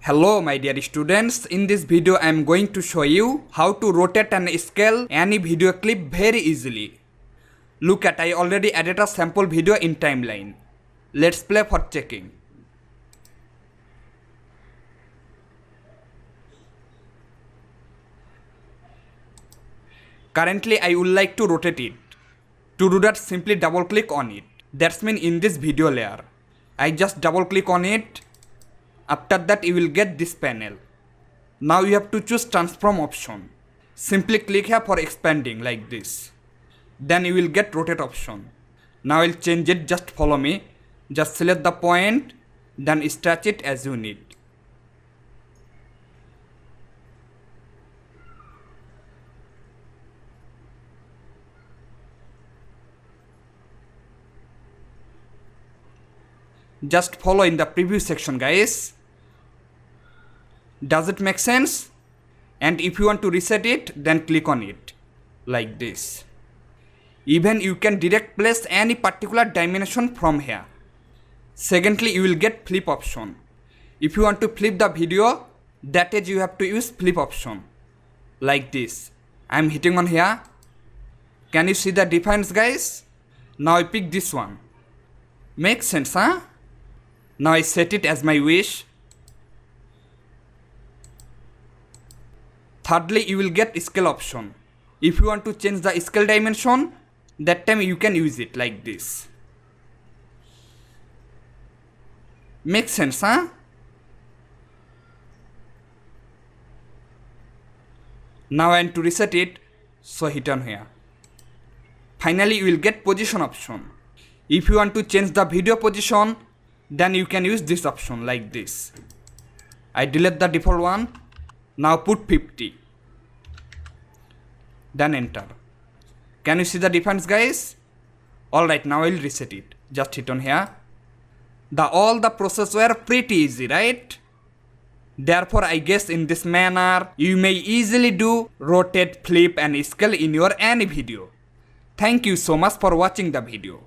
Hello my dear students, in this video I am going to show you how to rotate and scale any video clip very easily. Look at, I already added a sample video in timeline. Let's play for checking. Currently I would like to rotate it. To do that, simply double click on it. That's mean in this video layer. I just double click on it. After that you will get this panel. Now you have to choose transform option. Simply click here for expanding like this. Then you will get rotate option. Now I'll change it, just follow me. Just select the point, then stretch it as you need. Just follow in the preview section, guys. Does it make sense? And if you want to reset it, then click on it like this. Even you can direct place any particular dimension from here. Secondly, you will get flip option. If you want to flip the video, that is you have to use flip option like this. I am hitting on here. Can you see the difference, guys? Now I pick this one. Makes sense, huh? Now I set it as my wish. Thirdly, you will get scale option. If you want to change the scale dimension, that time you can use it like this. Makes sense, huh? Now I want to reset it, so hit on here. Finally, you will get position option. If you want to change the video position, then you can use this option like this. I delete the default one. Now put 50. Then enter. Can you see the difference, guys? Alright, now I'll reset it. Just hit on here. All the process were pretty easy, right? Therefore, I guess in this manner, you may easily do rotate, flip and scale in your any video. Thank you so much for watching the video.